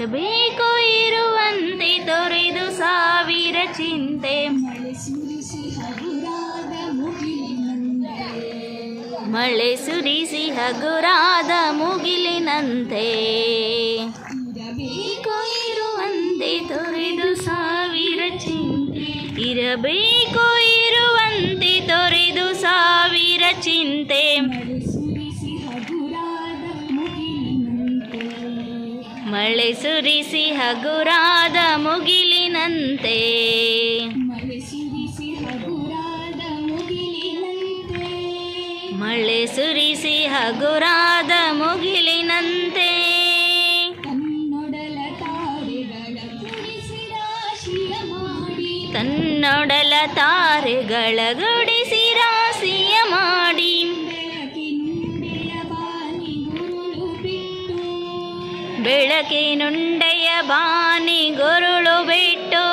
ಬೇಕು ಇರುವಂತೆ ತೊರೆದು ಸಾವಿರ ಚಿಂತೆ. ಮಳೆ ಸುರಿಸಿ ಹಗುರಾದ ಮುಗಿಲಿನಂತೆ ಇರಬೇಕು ಇರುವಂತೆ ತೊರೆದು ಸಾವಿರ ಚಿಂತೆ. ಇರಬೇಕು ಇರುವಂತೆ ತೊರೆದು ಸಾವಿರ ಚಿಂತೆ. ಮಳೆ ಸುರಿಸಿ ಹಗುರಾದ ಮುಗಿಲಿನಂತೆ. ಮಳೆ ಸುರಿಸಿ ಹಗುರಾದ ಮುಗಿಲಿನಂತೆ. ತನ್ನೊಡಲ ತಾರೆಗಳ ಗುಡಿಸಿ ರಾಶಿಯ ಮಾಡಿ. ಬೆಳಕಿನುಂಡೆಯ ಬಾನಿ ಗುರುಳು ಬಿಟ್ಟು.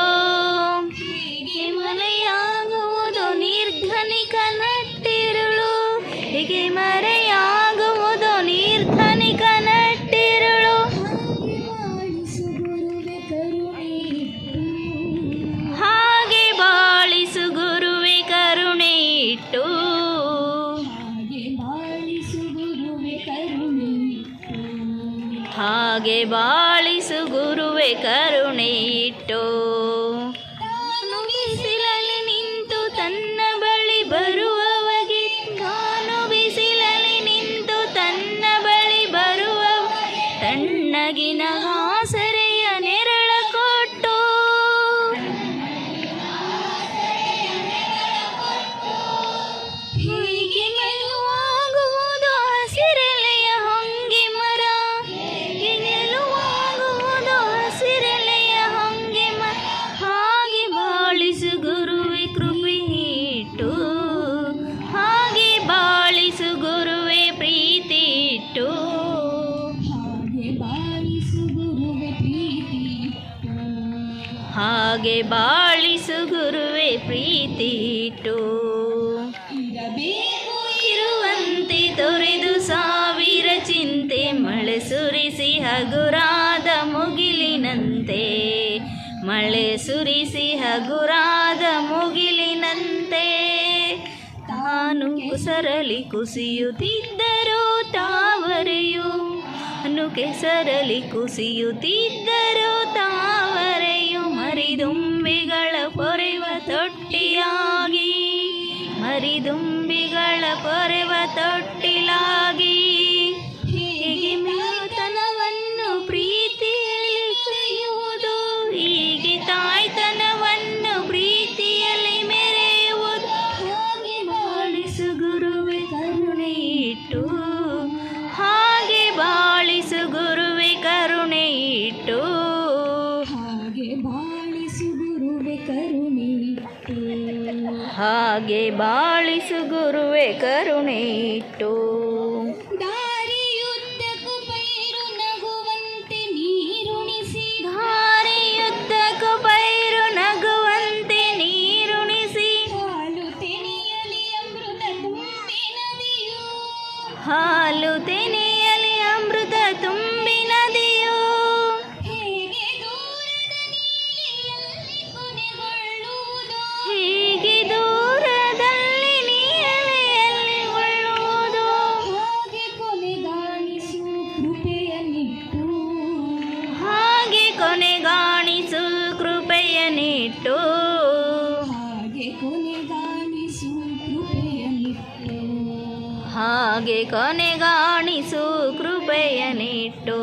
ಹೇಗೆ ಮರೆಯಾಗುವುದು ನಿರ್ಧನಿಕ ನಟ್ಟಿರುಳು. ಹೇಗೆ ಮರೆಯಾಗುವುದು ನಿರ್ಧನಿಕ ನಟ್ಟಿರುಳು. ಹಾಗೆ ಬಾಳಿಸು ಗುರುವೆ ಕರುಣೆ ಇಟ್ಟು. ಹಾಗೆ ಬಾಳಿಸು ಗುರುವೆ ಕರುಣೆ ಇಟ್ಟು. ತಾನು ಬಿಸಿಲಲ್ಲಿ ನಿಂತು ತನ್ನ ಬಳಿ ಬರುವವಗೆ. ತಾನು ಬಿಸಿಲಲ್ಲಿ ನಿಂತು ತನ್ನ ಬಳಿ ಬರುವ ತಣ್ಣಗಿನ ಆಸರೆಯ ನೆರಳ ಕೊಟ್ಟು. ಹೀಗೆ ಗೆಲುವಾಗುವುದು ಹಸಿರೆಲೆಯ ಹೊಂಗೆ ಮರ. ಗೆಲುವಾಗುವುದು ಹಸಿರೆಲೆಯ ಹೊಂಗೆ ಮರ. ಹಾಗೆ ಬಾಳಿಸು ಗುರುವೆ ಕೃಪೆ ಇಟ್ಟು. ಹಾಗೆ ಬಾಳಿಸು ಗುರುವೆ ಪ್ರೀತಿ ಇಟ್ಟು. ಹಾಗೆ ಬಾಳಿಸು ಗುರುವೆ ಪ್ರೀತಿ ಇಟ್ಟು. ಇರುವಂತೆ ತೊರೆದು ಸಾವಿರ ಚಿಂತೆ. ಮಳೆ ಸುರಿಸಿ ಹಗುರಾದ ಮುಗಿಲಿನಂತೆ. ಮಳೆ ಸುರಿಸಿ ಹಗುರಾದ ಮುಗಿಲಿನಂತೆ. ತಾನು ಕೆಸರಲಿ ಕುಸಿಯುತ್ತಿದ್ದರೂ ತಾವರೆಯು. ಕೆಸರಲಿ ಕುಸಿಯುತ್ತಿದ್ದರೂ ತಾವರೆಯು. ಮರಿದುಂಬಿಗಳ ಪೊರೆವ ತೊಟ್ಟಿಯಾಗಿ. ಮರಿದುಂಬಿಗಳ ಪೊರೆವ ತೊಟ್ಟಿಲಾಗಿ. ಹೀಗೆ ಮೆಲುತನವನ್ನು ಪ್ರೀತಿಯಲ್ಲಿ ಕರೆಯುವುದು. ಹೀಗೆ ತಾಯ್ತನವನ್ನು ಪ್ರೀತಿಯಲ್ಲಿ ಮೆರೆಯುವುದು. ಹಾಗೆ ಬಾಳಿಸು ಗುರುವೆ ಕರುಣೆ ಇಟ್ಟು. ಹಾಗೆ ಬಾಳಿಸು ಗುರುವೆ ಕರುಣೆ ಇಟ್ಟು. ಹಾಗೆ ಬಾಳಿಸು ಗುರುವೆ ಕರುಣೆ ಇಟ್ಟು. ಹಾಗೆ ಬಾಳಿಸು ಗುರುವೆ ಕರುಣೆ ಇಟ್ಟು. ದಾರಿಯುದ್ದಕ್ಕೂ ಪೈರು ನಗುವಂತೆ ನೀರುಣಿಸಿ. ದಾರಿಯುದ್ದಕ್ಕೂ ಪೈರು ನಗುವಂತೆ ನೀರುಣಿಸಿ. ಹಾಲು ತೆನೆಯಲಿ ಅಮೃತ ತುಂಬಿ ನದಿಯು. ಹಾಲು ತೆನೆಯಲಿ ಅಮೃತ ತುಂಬಿ ನದಿಯು. ಹೇಗೆ ದೂರದ ನೀಲಿಯಲ್ಲಿ ಕೊನೆಗೊಳ್ಳುವುದು. ಹೇಗೆ ದೂರದಲ್ಲಿ ನೀಲೆಯಲ್ಲಿ ಗೊಳ್ಳುವುದು. ಹಾಗೆ ಕೊನೆಗಾಣಿಸು ಕೃಪೆಯನ್ನಿಟ್ಟು. ಹಾಗೆ ಕೊನೆಗಾಣಿಸು ಕೃಪೆಯನ್ನಿಟ್ಟು. ಹಾಗೆ ಕೊನೆಗಾಣಿಸು ಕೃಪೆಯನ್ನಿಟ್ಟು. ಹಾಗೆ ಕೊನೆಗಾಣಿಸು ಕೃಪೆಯನ್ನಿಟ್ಟು.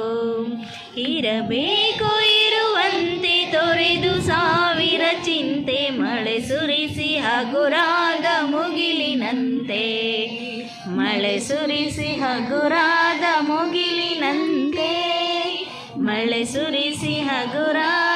ಇರಬೇಕು ಇರುವಂತೆ ತೊರೆದು ಸಾವಿರ ಚಿಂತೆ. ಮಳೆ ಸುರಿಸಿ ಹಗುರಾದ ಮುಗಿಲಿನಂತೆ. ಮಳೆ ಸುರಿಸಿ ಹಗುರಾದ ಮುಗಿಲಿನಂತೆ. ಮಳೆ ಸುರಿಸಿ ಹಗುರಾದ